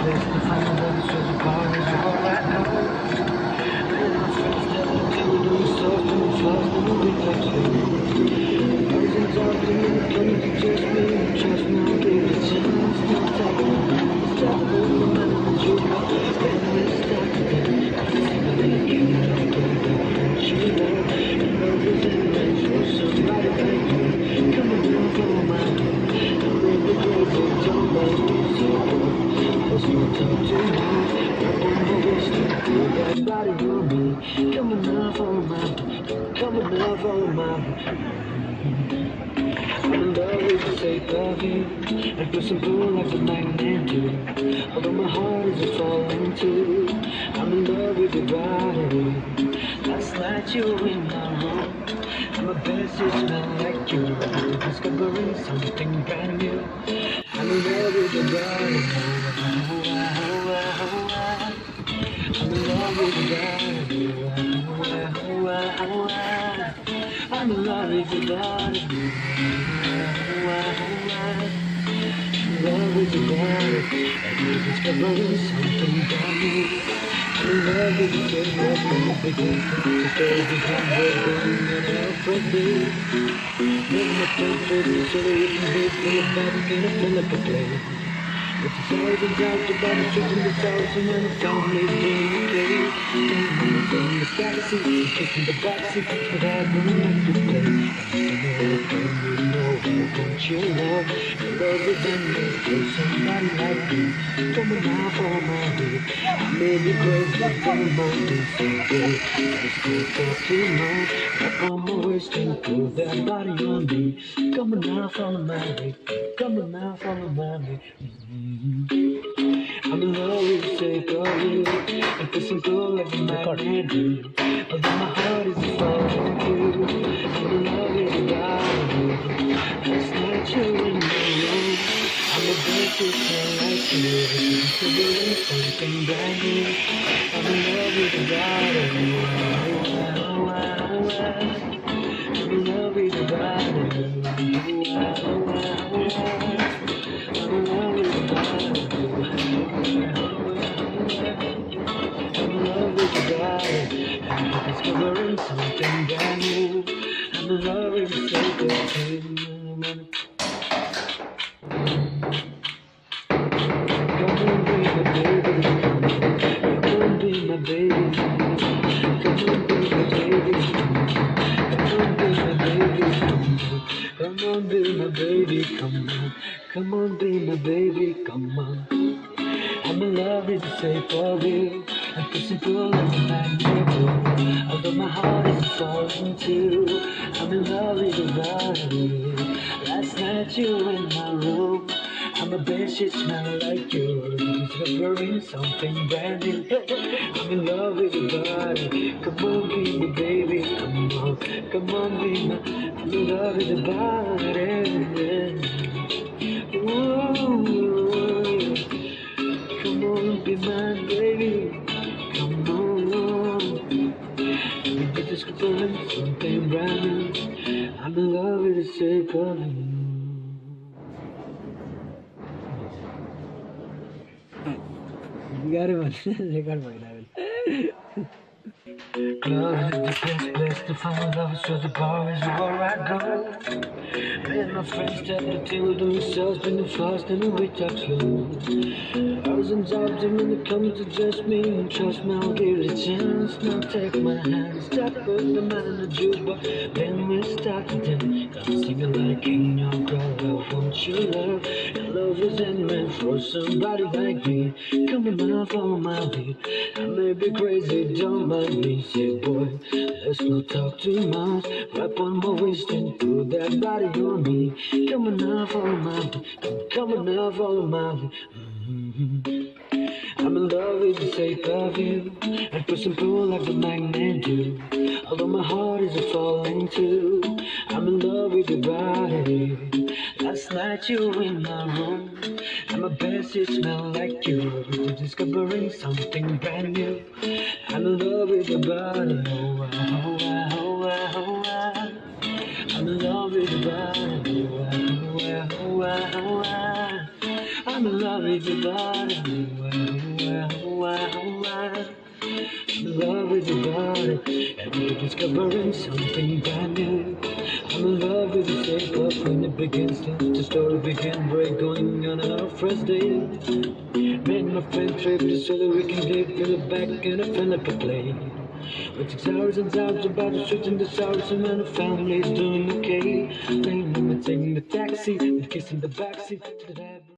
place to find love is where the bar is all I know. And my friends tell me to do soft and fast and we touch you. Thousands of them in the come to just me. Trust me, I'll give it a chance. Don't take my hand. Stop holding the man in the jukebox. Then we start again. I see the making of the don't you know? And love is in me for somebody like you. Come on down for my day. Don't make me crazy, don't make me so cold. Let's not talk too much. Up on the list, feel that body on me. Come on down for my day. Come on down for my day. I'm in love with the sake of you. I feel so blue like a magnet do. Although my heart is falling too. I'm in love with your body. Last night you were in my room. And my bed still smell like you. Discovering something brand new. I'm in love with your body. I'm in love with your body. I'm in love with your body. Love is a body, and you're discovering something brand new. I'm in love with the same love from the beginning. To stay behind everything and help with me. Never my place for the city, you can be full of body, can I feel like a play? It's a thousand times about the truth in the thousand and the family being okay. In the galaxy, kissing the backseat, but I don't like to play. You know, don't you love? Your love is in me for somebody like you. Coming out for my day. I may be crazy for my day, so good. Let's go for too much. Up on my waist and pull that body on me. Coming out for my day. Coming out for my day. I'm in love with the sake of you. I feel so cool like a magnet do. Although my heart is falling too. I'm in love with your body. Last night you were in my room. I'm a bird to smell like you. I'm doing something brand new. I'm in love with your body. I'm in love with your body. I'm in love with your body. I'm in love with your body. I'm discovering something brand new. I'm in love with the sake of you. Come on, be my baby. Come on, be my baby. Come on, be my baby. Come on, be my baby. Come on, be my baby. Come on. Come on, be my baby. Come on. I'm in love with the sake of you. I feel so cool like a magnet. Although my heart is falling too. I'm in love with your body. Last night you were in my room. I'm a bed sheet smell like you. Discovering something brand new. I'm in love with your body. Come on, be my baby. Come on, come on, be my. I'm in love with your body. Ooh. Come on, be my baby. Come on. We're discovering something brand new. I'm in love with the sake of you. You got it, man. You got it, Love is the best place to find love, so the bar is where I go. Me and my friends tell me to do themselves, been fast and we talk slow. Thousands of them when it comes to just me, and trust me, I'll give it a chance. Now take my hand, stop putting the man in the jukebox, then we start again. I'm singing like a king, your girl, I want your love. And love is in me for somebody like me. Coming out for my beat, I may be crazy, don't mind me. Say boy, let's not talk too much. Wrap on my waist and put that body on me. Coming out for my beat, coming out for my beat. I'm in love with the sake of you. I feel so cool like a magnet do. Although my heart is falling too. I'm in love with your body. Last night you were in my room. And my bed sheet smell like you. Discovering something brand new. I'm in love with your body. Oh, oh, oh, oh, oh, oh. I'm in love with your body. Oh, oh, oh, oh, oh. I'm I'm in love with your body. I'm in love with your body. Every day discovering something brand new. I'm in love with the shape of when it begins. The story begins, we're going on our first date. Made my friend trip just so that we can live in the back and I feel like a play. With 6 hours and hours about to switch in the showers and when the family's doing okay. Laying in taking the taxi and kissing the backseat.